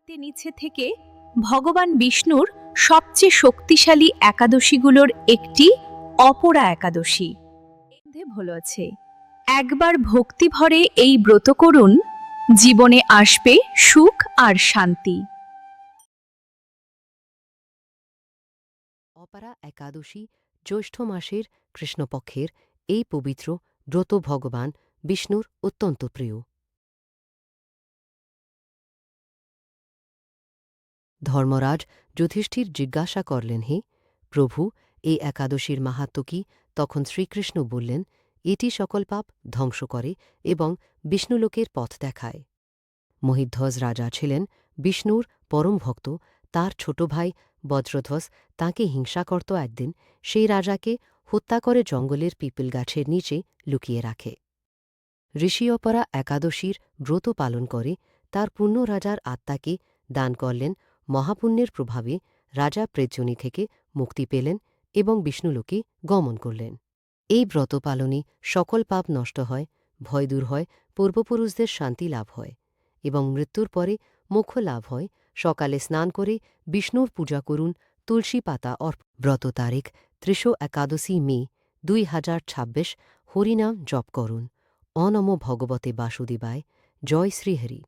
নিচে থেকে ভগবান বিষ্ণুর সবচেয়ে শক্তিশালী একাদশীগুলোর একটি অপরা একাদশী বলেছে। একবার ভক্তি ভরে এই ব্রত করুন, জীবনে আসবে সুখ আর শান্তি। অপরা একাদশী জ্যৈষ্ঠ মাসের কৃষ্ণপক্ষের এই পবিত্র ব্রত ভগবান বিষ্ণুর অত্যন্ত প্রিয়। ধর্মরাজ যুধিষ্ঠির জিজ্ঞাসা করলেন, হে প্রভু, এই একাদশীর মাহাত্ম্য কি? তখন শ্রীকৃষ্ণ বললেন, এটি সকল পাপ ধ্বংস করে এবং বিষ্ণুলোকের পথ দেখায়। মহিধ্বজ রাজা ছিলেন বিষ্ণুর পরম ভক্ত। তার ছোট ভাই বজ্রধ্বজ তাঁকে হিংসা করত। একদিন সেই রাজাকে হত্যা করে জঙ্গলের পিপল গাছের নিচে লুকিয়ে রাখে। ঋষি অপরা একাদশীর ব্রত পালন করে তার পুণ্য রাজার আত্মাকে দান করলেন। মহাপুণ্যের প্রভাবে রাজা প্রেতযোনি থেকে মুক্তি পেলেন এবং বিষ্ণুলোকে গমন করলেন। এই ব্রত পালনে সকল পাপ নষ্ট হয়, ভয় দূর হয়, পূর্বপুরুষদের শান্তি লাভ হয় এবং মৃত্যুর পরে মোক্ষ লাভ হয়। সকালে স্নান করে বিষ্ণুর পূজা করুন, তুলসী পাতা ব্রত তারিখ 31 মে 2026। হরিনাম জপ করুন। অনমো ভগবতে বাসুদেবায়। জয় শ্রীহরি।